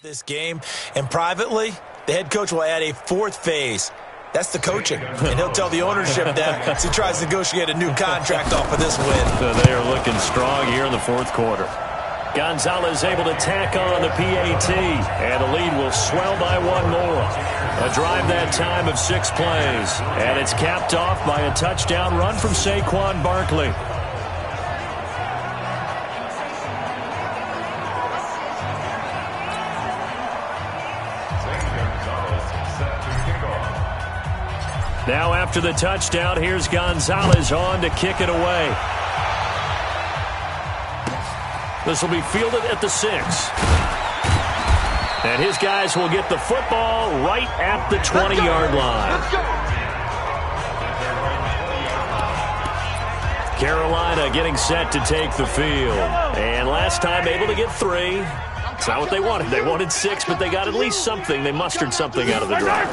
This game, and privately, the head coach will add a fourth phase. That's the coaching, and he'll tell the ownership that as he tries to negotiate a new contract off of this win. So they are looking strong here in the fourth quarter. Gonzalez able to tack on the PAT, and the lead will swell by one more. A drive that time of 6 plays, and it's capped off by a touchdown run from Saquon Barkley. Now after the touchdown, here's Gonzalez on to kick it away. This will be fielded at the 6. And his guys will get the football right at the 20-yard line. Carolina getting set to take the field. And last time able to get 3. It's not what they wanted. They wanted 6, but they got at least something. They mustered something out of the drive.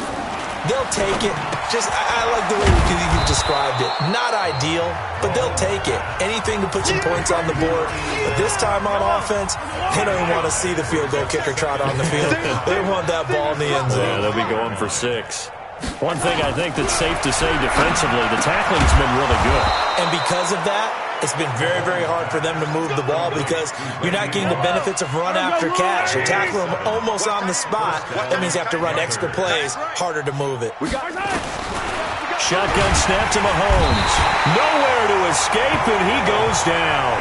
They'll take it. I like the way you described it. Not ideal, but they'll take it. Anything to put some points on the board. But this time on offense, they don't even want to see the field goal kicker trot on the field. They want that ball in the end zone. Yeah, they'll be going for 6. One thing I think that's safe to say defensively, the tackling's been really good. And because of that, it's been very, very hard for them to move the ball because you're not getting the benefits of run after catch. You tackle them almost on the spot. That means you have to run extra plays, harder to move it. Shotgun snap to Mahomes. Nowhere to escape, and he goes down.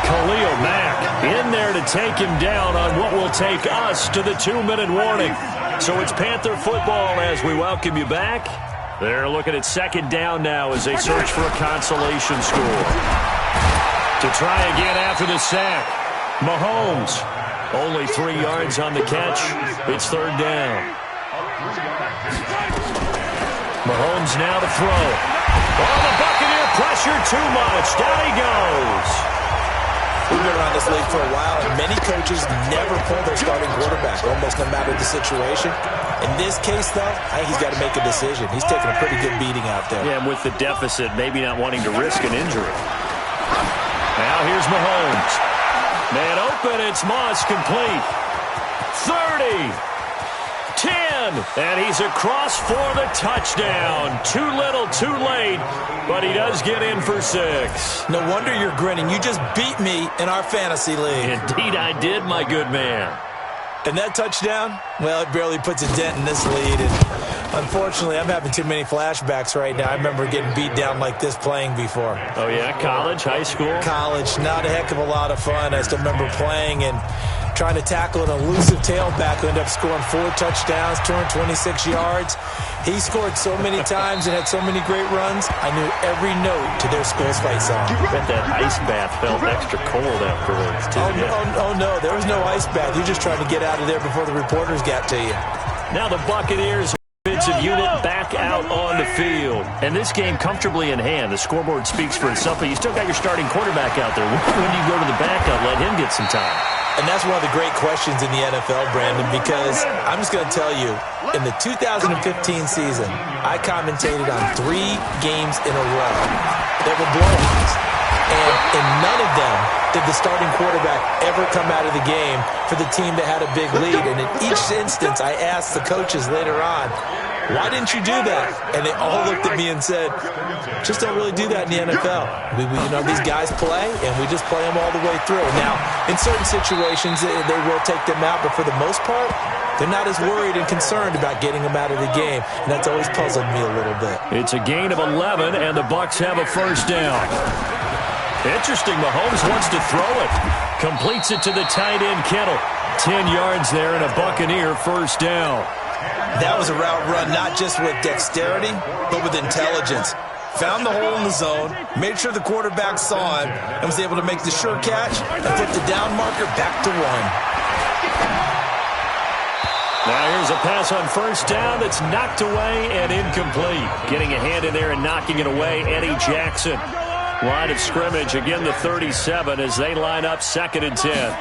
Khalil Mack in there to take him down on what will take us to the 2-minute warning. So it's Panther football as we welcome you back. They're looking at second down now as they search for a consolation score. To try again after the sack. Mahomes, only 3 yards on the catch. It's third down. Mahomes now to throw. Oh, the Buccaneer pressure too much. Down he goes. We've been around this league for a while, and many coaches never pull their starting quarterback, almost no matter the situation. In this case, though, I think he's got to make a decision. He's taking a pretty good beating out there. Yeah, and with the deficit, maybe not wanting to risk an injury. Now here's Mahomes. Man open, it's Moss complete. 30. 10. And he's across for the touchdown. Too little, too late, but he does get in for 6. No wonder you're grinning. You just beat me in our fantasy league. Indeed I did, my good man. And that touchdown, well, it barely puts a dent in this lead. And unfortunately, I'm having too many flashbacks right now. I remember getting beat down like this playing before. Oh, yeah? College, high school? College. Not a heck of a lot of fun. I still remember playing and trying to tackle an elusive tailback who ended up scoring 4 touchdowns, 226 yards. He scored so many times and had so many great runs, I knew every note to their school's fight song. I bet that ice bath felt extra cold afterwards, too. Oh, no, there was no ice bath. You're just trying to get out of there before the reporters got to you. Now the Buccaneers offensive unit back out on the field. And this game comfortably in hand. The scoreboard speaks for itself, but you still got your starting quarterback out there. When do you go to the backup, let him get some time? And that's one of the great questions in the NFL, Brandon, because I'm just going to tell you, in the 2015 season, I commentated on 3 games in a row that were blowouts. And in none of them did the starting quarterback ever come out of the game for the team that had a big lead. And in each instance, I asked the coaches later on, why didn't you do that? And they all looked at me and said, just don't really do that in the NFL. These guys play, and we just play them all the way through. Now, in certain situations, they will take them out, but for the most part, they're not as worried and concerned about getting them out of the game, and that's always puzzled me a little bit. It's a gain of 11, and the Bucs have a first down. Interesting, Mahomes wants to throw it. Completes it to the tight end, Kittle. 10 yards there, and a Buccaneer first down. That was a route run not just with dexterity, but with intelligence. Found the hole in the zone, made sure the quarterback saw him, and was able to make the sure catch and flip the down marker back to 1. Now here's a pass on first down that's knocked away and incomplete. Getting a hand in there and knocking it away, Eddie Jackson. Line of scrimmage, again the 37 as they line up 2nd and 10.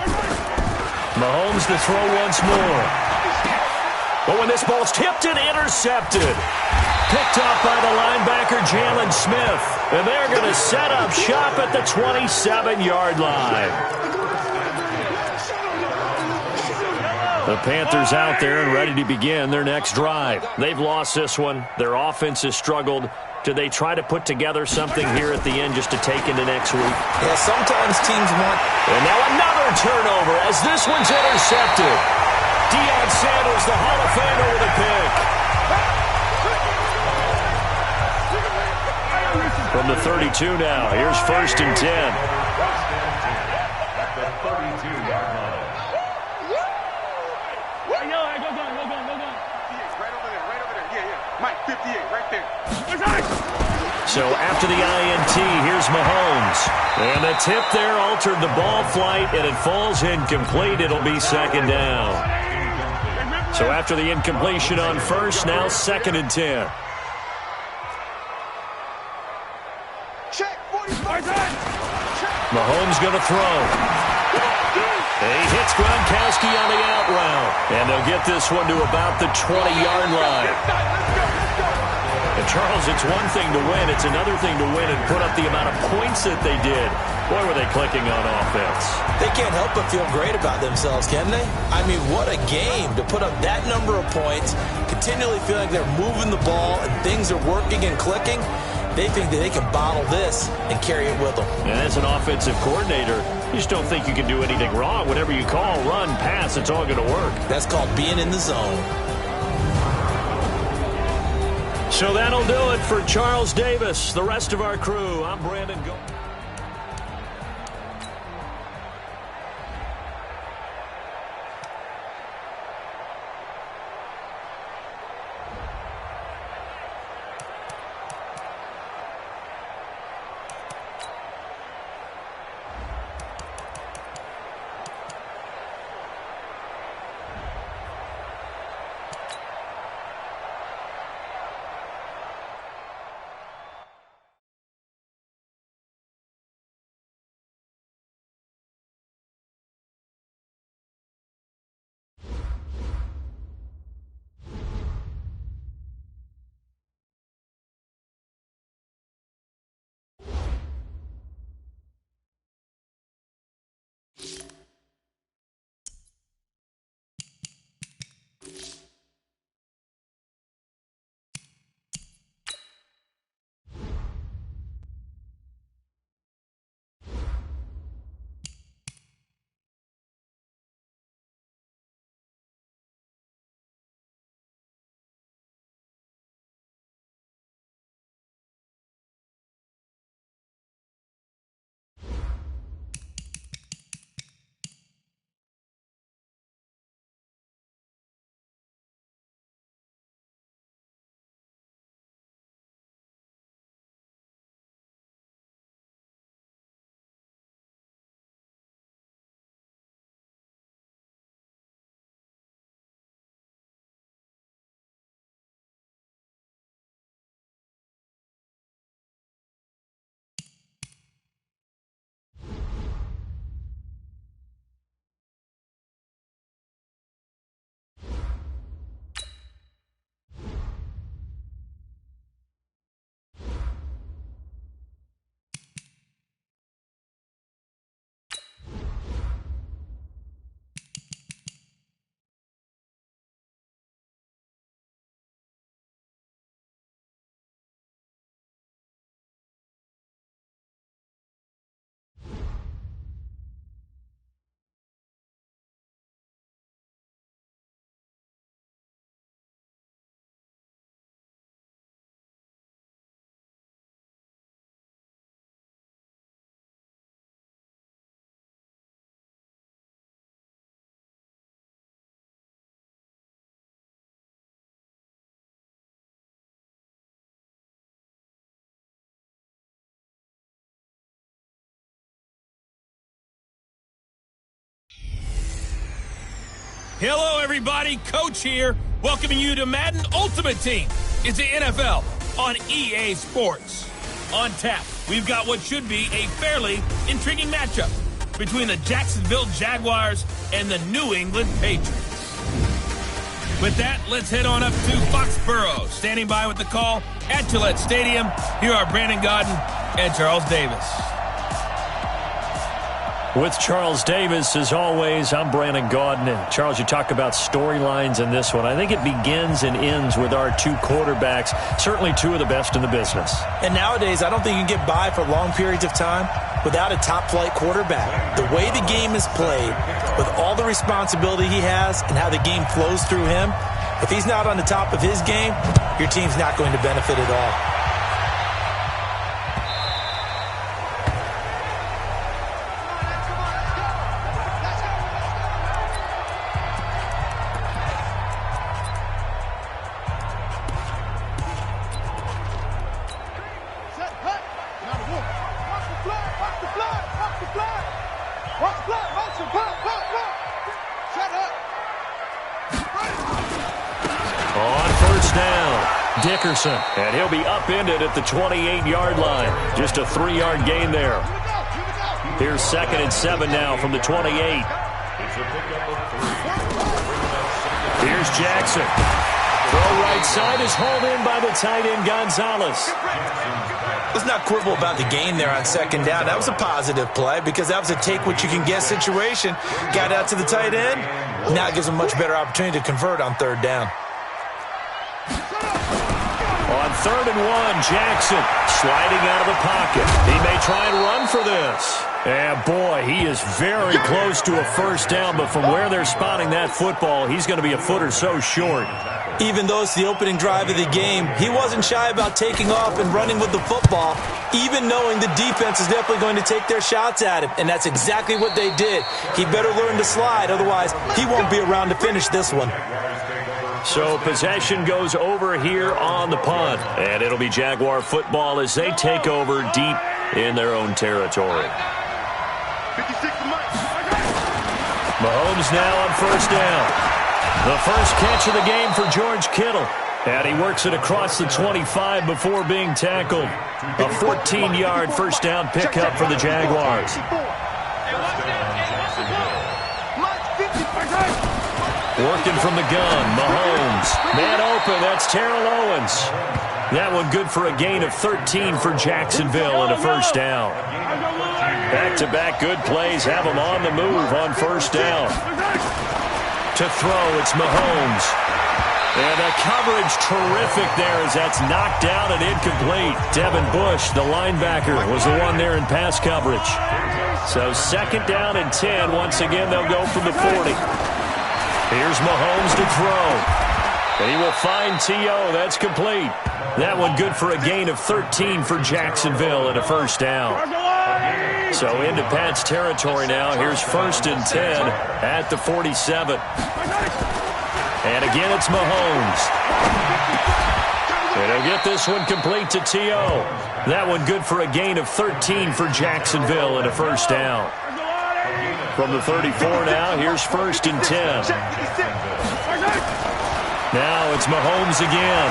Mahomes to throw once more. But when this ball's tipped and intercepted. Picked off by the linebacker, Jalen Smith. And they're going to set up shop at the 27-yard line. The Panthers out there and ready to begin their next drive. They've lost this one. Their offense has struggled. Do they try to put together something here at the end just to take into next week? Yeah, sometimes teams want... And now another turnover as this one's intercepted. Deion Sanders, the Hall of Famer, with a pick. From the 32 now, here's 1st and 10. So after the INT, here's Mahomes. And the tip there altered the ball flight, and it falls incomplete. It'll be 2nd down. So after the incompletion on 1st, now 2nd and 10. Mahomes going to throw. And he hits Gronkowski on the out route. And they'll get this one to about the 20-yard line. And Charles, it's one thing to win. It's another thing to win and put up the amount of points that they did. Boy, were they clicking on offense. They can't help but feel great about themselves, can they? I mean, what a game to put up that number of points, continually feel like they're moving the ball and things are working and clicking. They think that they can bottle this and carry it with them. And as an offensive coordinator, you just don't think you can do anything wrong. Whatever you call, run, pass, it's all going to work. That's called being in the zone. So that'll do it for Charles Davis. The rest of our crew, I'm Brandon Gold. Hello, everybody. Coach here, welcoming you to Madden Ultimate Team. It's the NFL on EA Sports. On tap, we've got what should be a fairly intriguing matchup between the Jacksonville Jaguars and the New England Patriots. With that, let's head on up to Foxborough. Standing by with the call at Gillette Stadium, here are Brandon Gaudin and Charles Davis. With Charles Davis, as always, I'm Brandon Gaudin. And Charles, you talk about storylines in this one. I think it begins and ends with our two quarterbacks, certainly two of the best in the business. And nowadays, I don't think you can get by for long periods of time without a top-flight quarterback. The way the game is played, with all the responsibility he has and how the game flows through him, if he's not on the top of his game, your team's not going to benefit at all. And he'll be upended at the 28-yard line. Just a 3-yard gain there. Here's 2nd and 7 now from the 28. Here's Jackson. Throw right side is hauled in by the tight end Gonzalez. Let's not quibble about the gain there on 2nd down. That was a positive play because that was a take-what-you-can-get situation. Got out to the tight end. Now it gives him a much better opportunity to convert on 3rd down. On 3rd and 1, Jackson sliding out of the pocket. He may try and run for this. And boy, he is very close to a 1st down, but from where they're spotting that football, he's going to be a foot or so short. Even though it's the opening drive of the game, he wasn't shy about taking off and running with the football, even knowing the defense is definitely going to take their shots at him. And that's exactly what they did. He better learn to slide, otherwise he won't be around to finish this one. So possession goes over here on the punt. And it'll be Jaguar football as they take over deep in their own territory. Mahomes now on 1st down. The first catch of the game for George Kittle. And he works it across the 25 before being tackled. A 14-yard 1st down pickup for the Jaguars. Working from the gun, Mahomes. Man open, that's Terrell Owens. That one good for a gain of 13 for Jacksonville and a 1st down. Back-to-back good plays have him on the move on 1st down. To throw, it's Mahomes. And the coverage terrific there as that's knocked down and incomplete. Devin Bush, the linebacker, was the one there in pass coverage. So 2nd down and 10. Once again, they'll go from the 40. Here's Mahomes to throw. And he will find T.O. That's complete. That one good for a gain of 13 for Jacksonville and a 1st down. So into Pat's territory now. Here's 1st and 10 at the 47. And again, it's Mahomes. And he'll get this one complete to T.O. That one good for a gain of 13 for Jacksonville and a 1st down. From the 34 now, here's 1st and 10. Now it's Mahomes again.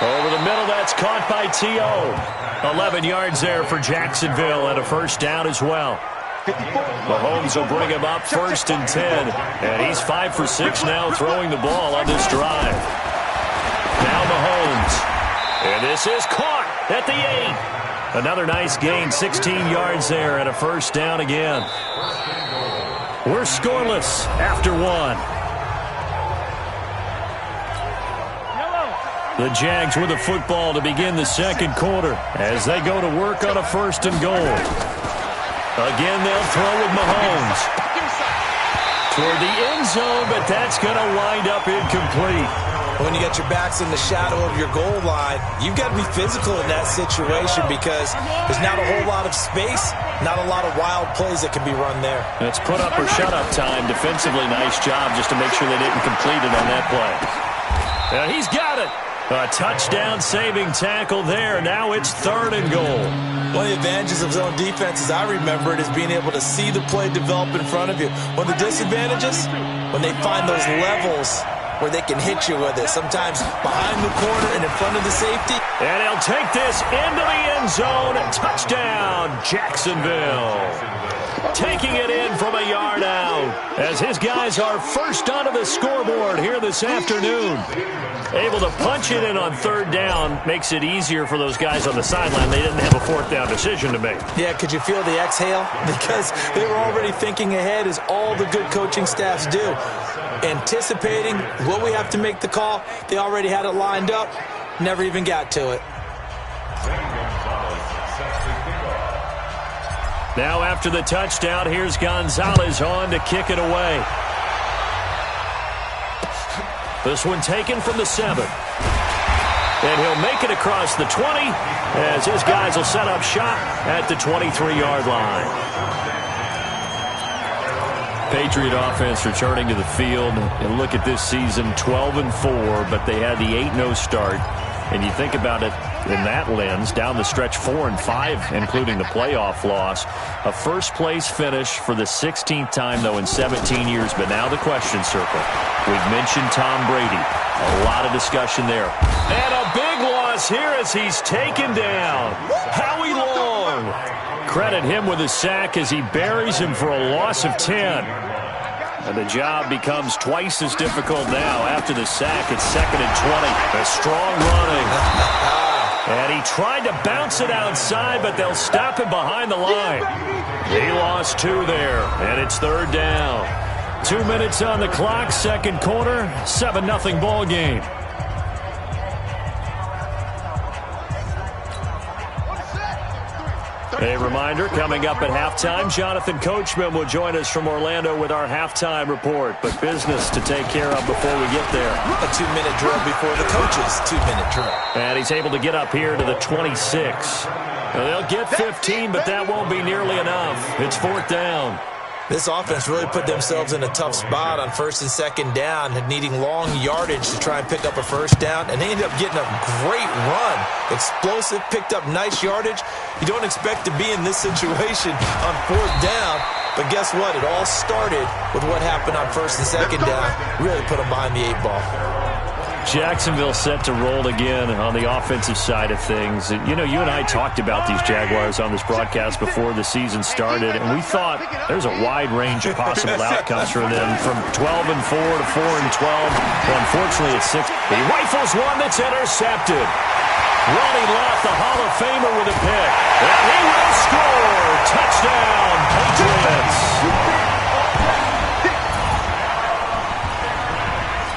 Over the middle, that's caught by T.O. 11 yards there for Jacksonville and a 1st down as well. Mahomes will bring him up 1st and 10. And he's 5 for 6 now throwing the ball on this drive. Now Mahomes. And this is caught at the 8. Another nice gain, 16 yards there and a 1st down again. We're scoreless after 1. The Jags with the football to begin the 2nd quarter as they go to work on a 1st and goal. Again, they'll throw with Mahomes. Toward the end zone, but that's going to wind up incomplete. When you got your backs in the shadow of your goal line, you've got to be physical in that situation because there's not a whole lot of space, not a lot of wild plays that can be run there. It's put up or shut up time. Defensively, nice job just to make sure they didn't complete it on that play. Now he's got it. A touchdown-saving tackle there. Now it's 3rd and goal. One of the advantages of zone defense, as I remember it, is being able to see the play develop in front of you. One of the disadvantages, when they find those levels where they can hit you with it, sometimes behind the corner and in front of the safety. And he'll take this into the end zone. Touchdown, Jacksonville. taking it in from a yard out as his guys are first onto the scoreboard here this afternoon. Able to punch it in on third down makes it easier for those guys on the sideline. They didn't have a fourth down decision to make. Yeah, could you feel the exhale? Because they were already thinking ahead, as all the good coaching staffs do. Anticipating what we have to make the call. They already had it lined up. Never even got to it. Now after the touchdown, here's Gonzalez on to kick it away. This one taken from the 7. And he'll make it across the 20 as his guys will set up shop at the 23-yard line. Patriot offense returning to the field. And look at this season, 12-4, but they had the 8-0 start. And you think about it in that lens, down the stretch 4-5, including the playoff loss. A first-place finish for the 16th time, though, in 17 years. But now the question circle. We've mentioned Tom Brady. A lot of discussion there. And a big loss here as he's taken down. Howie Long. Credit him with a sack as he buries him for a loss of 10. And the job becomes twice as difficult now. After the sack, it's 2nd and 20. A strong running. And he tried to bounce it outside, but they'll stop him behind the line. He lost 2 there, and it's 3rd down. 2 minutes on the clock, second quarter, 7-0 ball game. A reminder, coming up at halftime, Jonathan Coachman will join us from Orlando with our halftime report. But business to take care of before we get there. A 2-minute drill before the coach's 2-minute drill. And he's able to get up here to the 26. Now, they'll get 15, but that won't be nearly enough. It's 4th down. This offense really put themselves in a tough spot on 1st and 2nd down, needing long yardage to try and pick up a 1st down, and they ended up getting a great run. Explosive, picked up nice yardage. You don't expect to be in this situation on 4th down, but guess what? It all started with what happened on 1st and 2nd down. Really put them behind the 8 ball. Jacksonville set to roll again on the offensive side of things. You know, you and I talked about these Jaguars on this broadcast before the season started, and we thought there's a wide range of possible outcomes for them, from 12-4 to 4-12. Well, unfortunately, it's 6. He rifles one that's intercepted. Ronnie Lott, the Hall of Famer, with a pick. And he will score. Touchdown, Patriots.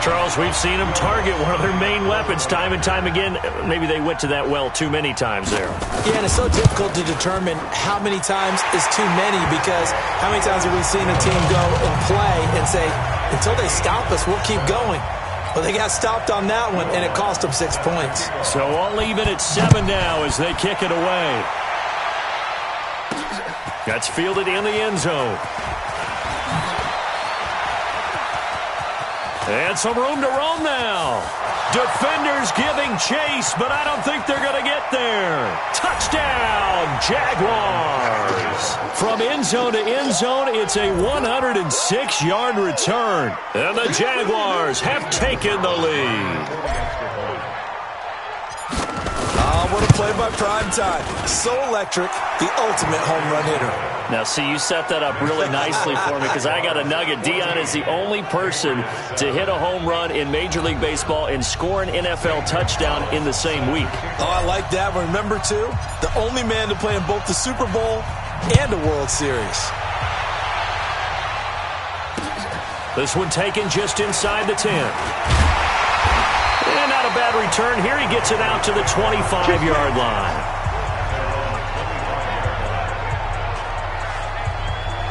Charles, we've seen them target one of their main weapons time and time again. Maybe they went to that well too many times there. Yeah, and it's so difficult to determine how many times is too many, because how many times have we seen a team go and play and say, until they stop us, we'll keep going. Well, they got stopped on that one, and it cost them 6 points. So all even at 7 now as they kick it away. That's fielded in the end zone. And some room to roam now. Defenders giving chase, but I don't think they're going to get there. Touchdown, Jaguars. From end zone to end zone, it's a 106-yard return. And the Jaguars have taken the lead. What a play by Primetime. So electric, the ultimate home run hitter. Now, see, you set that up really nicely for me, because I got a nugget. Dion is the only person to hit a home run in Major League Baseball and score an NFL touchdown in the same week. Oh, I like that. But remember, too, the only man to play in both the Super Bowl and a World Series. This one taken just inside the 10. And not a bad return here. He gets it out to the 25-yard line.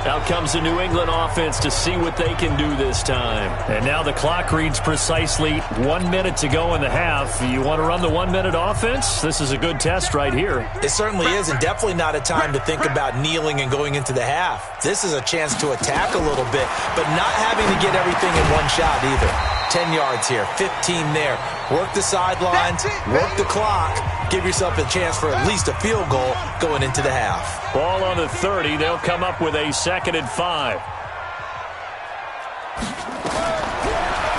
Out comes the New England offense to see what they can do this time. And now the clock reads precisely 1 minute to go in the half. You want to run the 1 minute offense? This is a good test right here. It certainly is, and definitely not a time to think about kneeling and going into the half. This is a chance to attack a little bit, but not having to get everything in one shot either. 10 yards here, 15 there. Work the sidelines, work the clock. Give yourself a chance for at least a field goal going into the half. Ball on the 30. They'll come up with a 2nd and 5.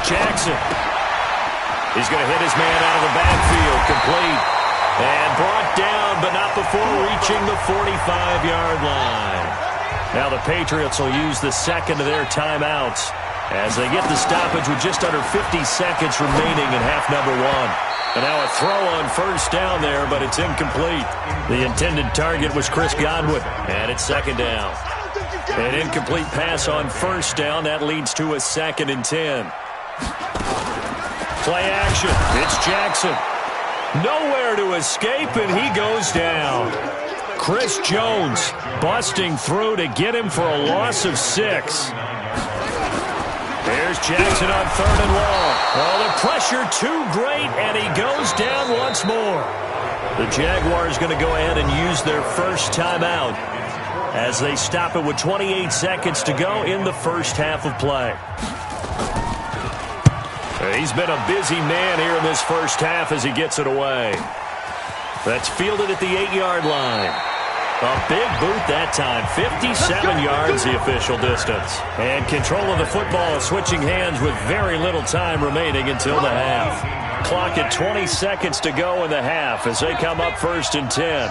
Jackson. He's going to hit his man out of the backfield. Complete. And brought down, but not before reaching the 45-yard line. Now the Patriots will use the second of their timeouts as they get the stoppage with just under 50 seconds remaining in half number one. And now a throw on first down there, but it's incomplete. The intended target was Chris Godwin, and it's second down. An incomplete pass on first down. That leads to a 2nd and 10. Play action. It's Jackson. Nowhere to escape, and he goes down. Chris Jones busting through to get him for a loss of 6. There's Jackson on 3rd and long. Oh, the pressure too great, and he goes down once more. The Jaguars going to go ahead and use their first timeout as they stop it with 28 seconds to go in the first half of play. He's been a busy man here in this first half as he gets it away. That's fielded at the 8-yard line. A big boot that time. 57 yards the official distance. And control of the football switching hands with very little time remaining until the half. Clock at 20 seconds to go in the half as they come up 1st and 10.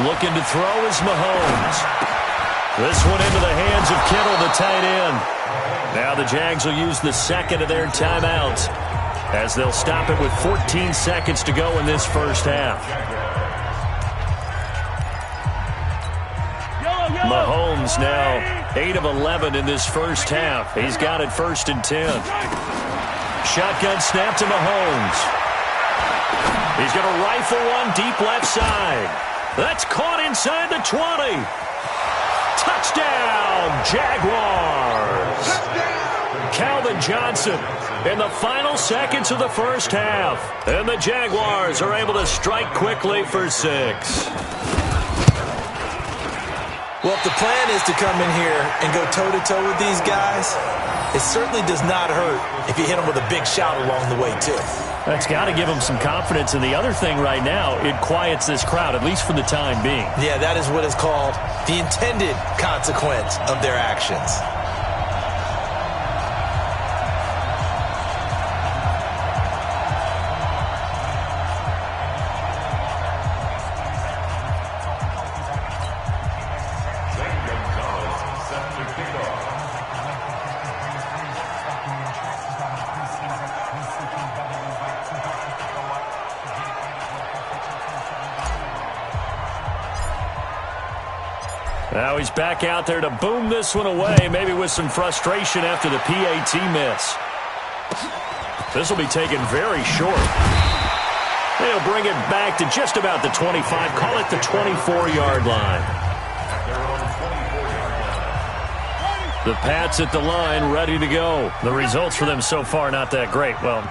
Looking to throw is Mahomes. This one into the hands of Kittle, the tight end. Now the Jags will use the second of their timeouts as they'll stop it with 14 seconds to go in this first half. Mahomes now 8 of 11 in this first half. He's got it 1st and 10. Shotgun snap to Mahomes. He's going to rifle one deep left side. That's caught inside the 20. Touchdown, Jaguars. Calvin Johnson in the final seconds of the first half. And the Jaguars are able to strike quickly for 6. Well, if the plan is to come in here and go toe-to-toe with these guys, it certainly does not hurt if you hit them with a big shout along the way, too. That's got to give them some confidence. And the other thing right now, it quiets this crowd, at least for the time being. Yeah, that is what is called the intended consequence of their actions. Now he's back out there to boom this one away, maybe with some frustration after the PAT miss. This will be taken very short. They'll bring it back to just about the 25, call it the 24-yard line. The Pats at the line, ready to go. The results for them so far not that great. Well,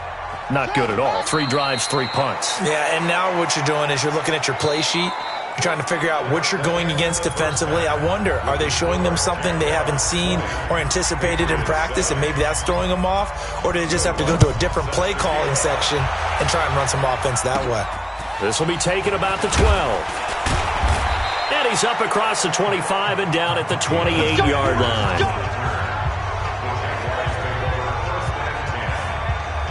not good at all. 3 drives, 3 punts. Yeah, and now what you're doing is you're looking at your play sheet. You're trying to figure out what you're going against defensively. I wonder, are they showing them something they haven't seen or anticipated in practice, and maybe that's throwing them off? Or do they just have to go to a different play calling section and try and run some offense that way? This will be taken about the 12. And he's up across the 25 and down at the 28-yard line.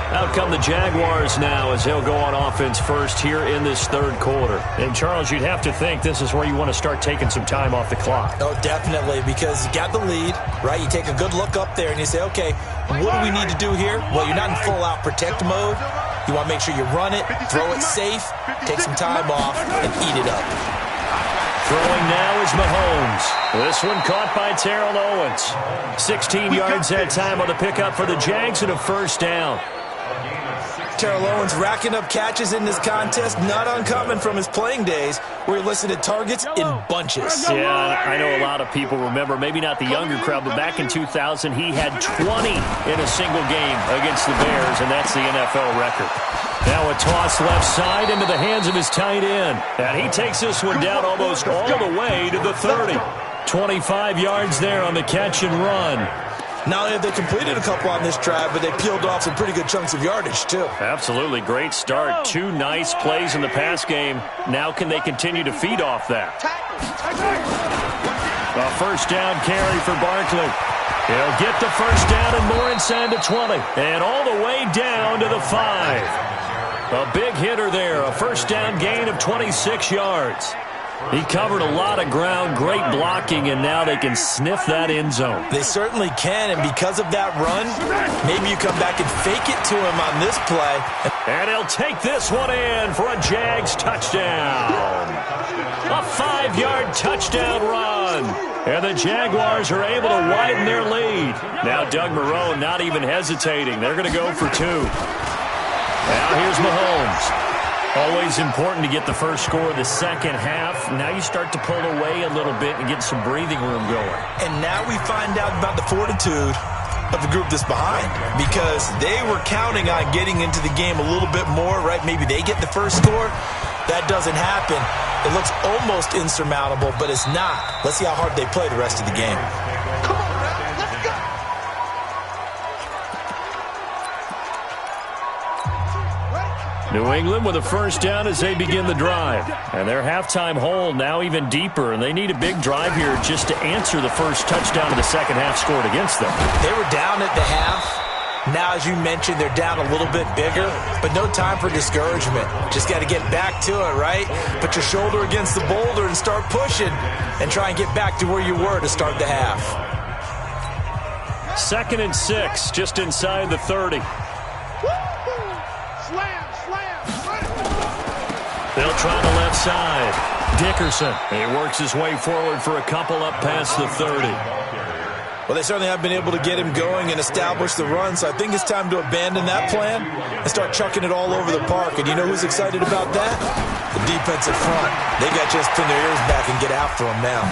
Out come the Jaguars now as they'll go on offense first here in this third quarter. And, Charles, you'd have to think this is where you want to start taking some time off the clock. Oh, definitely, because you got the lead, right? You take a good look up there and you say, okay, what do we need to do here? Well, you're not in full-out protect mode. You want to make sure you run it, throw it safe, take some time off, and eat it up. Throwing now is Mahomes. This one caught by Terrell Owens. 16 yards that time on the pickup for the Jags and a first down. Terrell Owens racking up catches in this contest, not uncommon from his playing days, where he listed targets in bunches. Yeah, I know a lot of people remember, maybe not the younger crowd, but back in 2000, he had 20 in a single game against the Bears, and that's the NFL record. Now a toss left side into the hands of his tight end. And he takes this one down almost all the way to the 30. 25 yards there on the catch and run. Not only have they completed a couple on this drive, but they peeled off some pretty good chunks of yardage, too. Absolutely. Great start. 2 nice plays in the pass game. Now can they continue to feed off that? A first down carry for Barkley. He'll get the first down and more inside the 20. And all the way down to the 5. A big hitter there. A first down gain of 26 yards. He covered a lot of ground, great blocking, and now they can sniff that end zone. They certainly can, and because of that run, maybe you come back and fake it to him on this play. And he'll take this one in for a Jags touchdown. A 5-yard touchdown run. And the Jaguars are able to widen their lead. Now Doug Marrone not even hesitating. They're going to go for 2. Now here's Mahomes. Always important to get the first score of the second half. Now you start to pull away a little bit and get some breathing room going. And now we find out about the fortitude of the group that's behind, because they were counting on getting into the game a little bit more, right? Maybe they get the first score. That doesn't happen. It looks almost insurmountable, but it's not. Let's see how hard they play the rest of the game. Come on, man. Let's go. New England with a first down as they begin the drive. And their halftime hole now even deeper, and they need a big drive here just to answer the first touchdown of the second half scored against them. They were down at the half. Now, as you mentioned, they're down a little bit bigger, but no time for discouragement. Just got to get back to it, right? Put your shoulder against the boulder and start pushing and try and get back to where you were to start the half. 2nd and 6, just inside the 30. They'll try the left side. Dickerson. He works his way forward for a couple up past the 30. Well, they certainly have been able to get him going and establish the run, so I think it's time to abandon that plan and start chucking it all over the park. And you know who's excited about that? The defensive front. They got just pin their ears back and get after him now.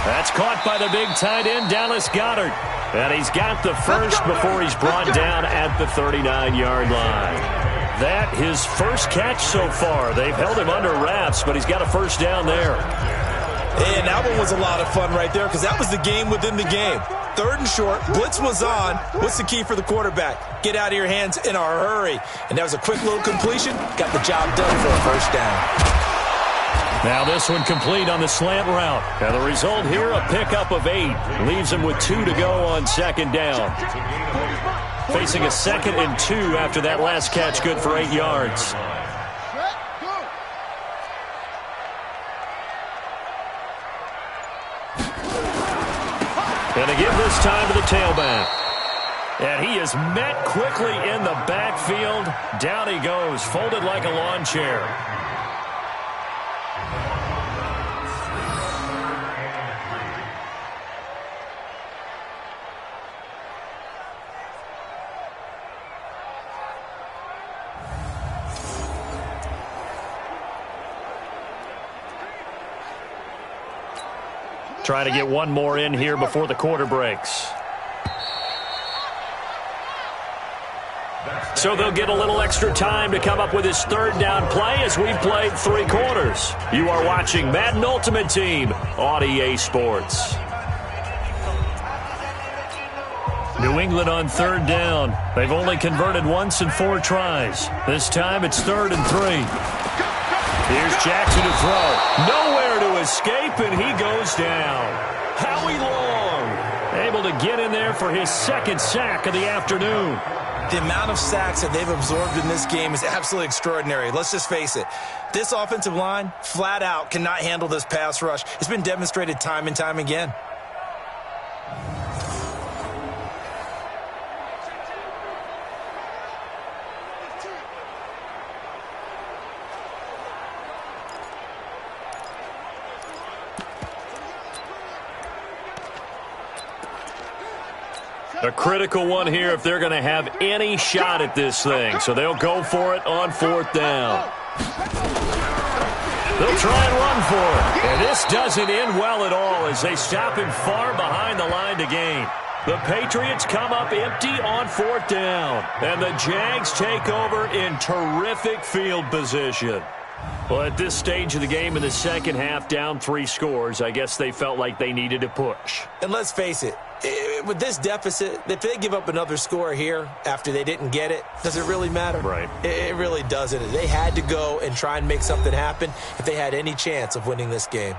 That's caught by the big tight end, Dallas Goedert. And he's got the first before he's brought down at the 39-yard line. That his first catch so far. They've held him under wraps, but he's got a first down there. And that one was a lot of fun right there, because that was the game within the game. 3rd and short, blitz was on. What's the key for the quarterback? Get out of your hands in a hurry. And that was a quick little completion. Got the job done for a first down. Now this one complete on the slant route. Now the result here, a pickup of 8. Leaves him with 2 to go on 2nd down. Facing a 2nd and 2 after that last catch, good for 8 yards. And to give this time to the tailback. And he is met quickly in the backfield. Down he goes, folded like a lawn chair. Trying to get one more in here before the quarter breaks. So they'll get a little extra time to come up with his 3rd down play as we've played 3 quarters. You are watching Madden Ultimate Team on EA Sports. New England on 3rd down. They've only converted once in 4 tries. This time it's 3rd and 3. Here's Jackson to throw. Nowhere to escape, and he goes down. Howie Long able to get in there for his 2nd sack of the afternoon. The amount of sacks that they've absorbed in this game is absolutely extraordinary. Let's just face it. This offensive line, flat out, cannot handle this pass rush. It's been demonstrated time and time again. A critical one here if they're going to have any shot at this thing. So they'll go for it on 4th down. They'll try and run for it. And this doesn't end well at all as they stop him far behind the line to gain. The Patriots come up empty on 4th down. And the Jags take over in terrific field position. Well, at this stage of the game in the second half, down 3 scores, I guess they felt like they needed to push. And let's face it, with this deficit, if they give up another score here after they didn't get it, does it really matter? Right. It really doesn't. They had to go and try and make something happen if they had any chance of winning this game.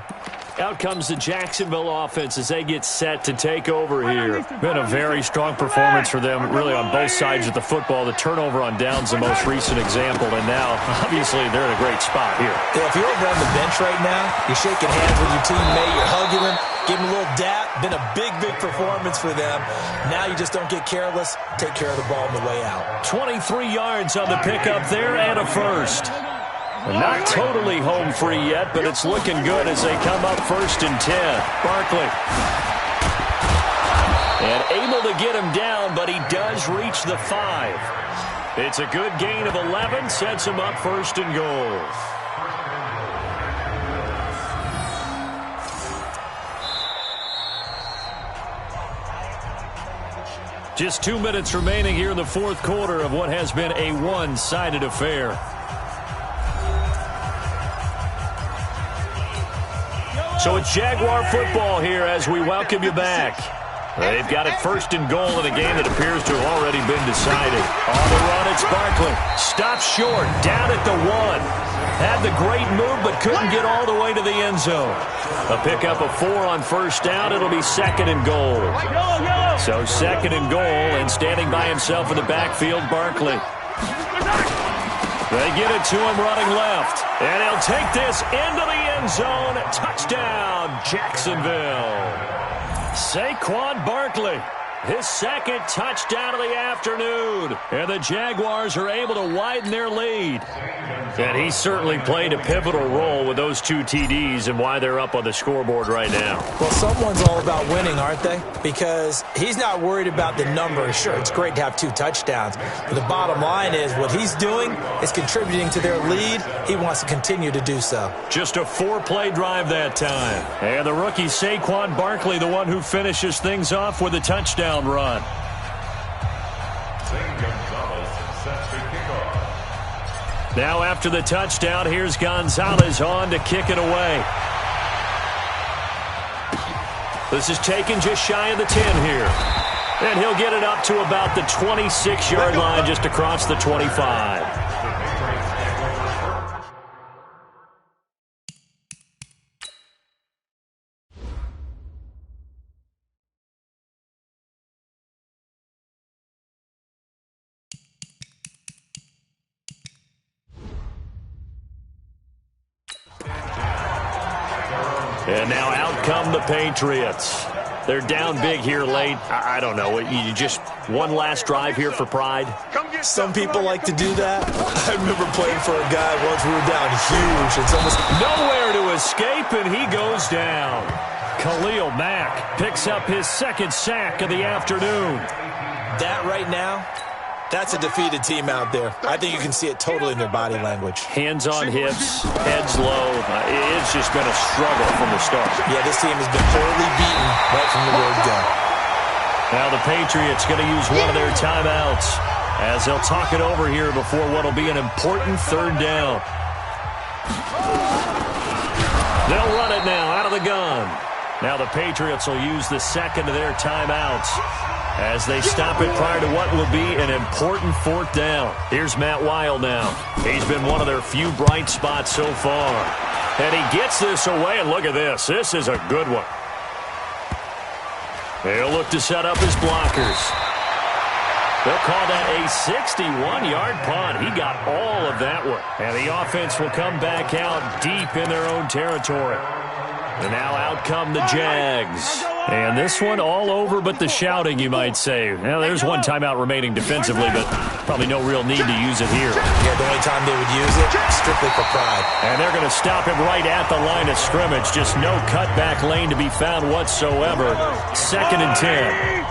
Out comes the Jacksonville offense as they get set to take over here. Been a very strong performance for them, really, on both sides of the football. The turnover on downs, the most recent example, and now, obviously, they're in a great spot here. Yeah, if you're over on the bench right now, you're shaking hands with your teammate, you're hugging him, give him a little dap. Been a big, big performance for them. Now you just don't get careless. Take care of the ball on the way out. 23 yards on the pickup there and a first. Not totally home free yet, but it's looking good as they come up 1st and 10. Barkley. And able to get him down, but he does reach the 5. It's a good gain of 11, sets him up 1st and goal. Just 2 minutes remaining here in the 4th quarter of what has been a one-sided affair. So it's Jaguar football here as we welcome you back. They've got it 1st and goal in a game that appears to have already been decided. On the run, it's Barkley. Stops short, down at the 1. Had the great move, but couldn't get all the way to the end zone. A pickup of 4 on 1st down. It'll be 2nd and goal. So 2nd and goal, and standing by himself in the backfield, Barkley. They get it to him running left. And he'll take this into the end zone. Touchdown, Jacksonville. Saquon Barkley, his 2nd touchdown of the afternoon. And the Jaguars are able to widen their lead. And he certainly played a pivotal role with those 2 TDs and why they're up on the scoreboard right now. Well, someone's all about winning, aren't they? Because he's not worried about the numbers. Sure, it's great to have 2 touchdowns. But the bottom line is what he's doing is contributing to their lead. He wants to continue to do so. Just a 4-play drive that time. And the rookie Saquon Barkley, the one who finishes things off with a touchdown run. Now after the touchdown, here's Gonzalez on to kick it away. This is taken just shy of the 10 here. And he'll get it up to about the 26-yard line, just across the 25. And now out come the Patriots. They're down big here late. I don't know. You just one last drive here for pride? Some people like to do that. I remember playing for a guy once we were down huge. It's almost nowhere to escape, and he goes down. Khalil Mack picks up his 2nd sack of the afternoon. That right now, that's a defeated team out there. I think you can see it totally in their body language. Hands on hips, heads low. It's just been a struggle from the start. Yeah, this team has been thoroughly beaten right from the word go. Now the Patriots going to use one of their timeouts as they'll talk it over here before what will be an important 3rd down. They'll run it now out of the gun. Now the Patriots will use the 2nd of their timeouts as they stop it prior to what will be an important 4th down. Here's Matt Weil now. He's been one of their few bright spots so far. And he gets this away, and look at this. This is a good one. He'll look to set up his blockers. They'll call that a 61-yard punt. He got all of that one. And the offense will come back out deep in their own territory. And now out come the Jags. And this one all over but the shouting, you might say. Now, there's one timeout remaining defensively, but probably no real need to use it here. Yeah, the only time they would use it, strictly for pride. And they're going to stop him right at the line of scrimmage. Just no cutback lane to be found whatsoever. 2nd and 10.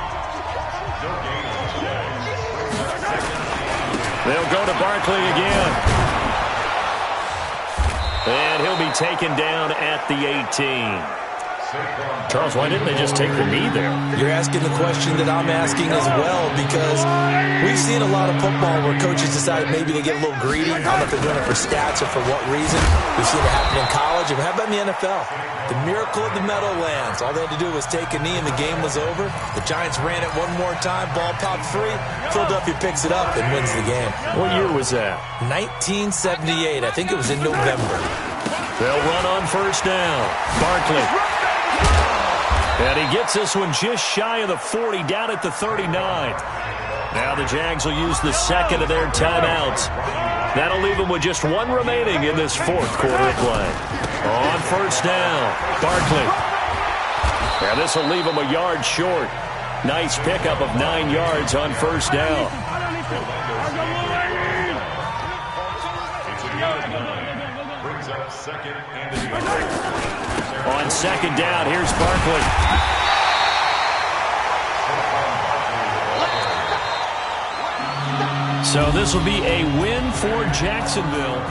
They'll go to Barkley again. And he'll be taken down at the 18. Charles, why didn't they just take the knee there? You're asking the question that I'm asking as well, because we've seen a lot of football where coaches decide maybe they get a little greedy. I don't know if they're doing it for stats or for what reason. We've seen it happen in college. And how about in the NFL? The miracle of the Meadowlands. All they had to do was take a knee and the game was over. The Giants ran it one more time. Ball popped free. Philadelphia picks it up and wins the game. What year was that? 1978. I think it was in November. They'll run on first down. Barkley. And he gets this one just shy of the 40, down at the 39. Now the Jags will use the second of their timeouts. That'll leave them with just one remaining in this fourth quarter of play. On first down, Barkley. And this will leave them a yard short. Nice pickup of 9 yards on first down. On second down, here's Barkley. So this will be a win for Jacksonville.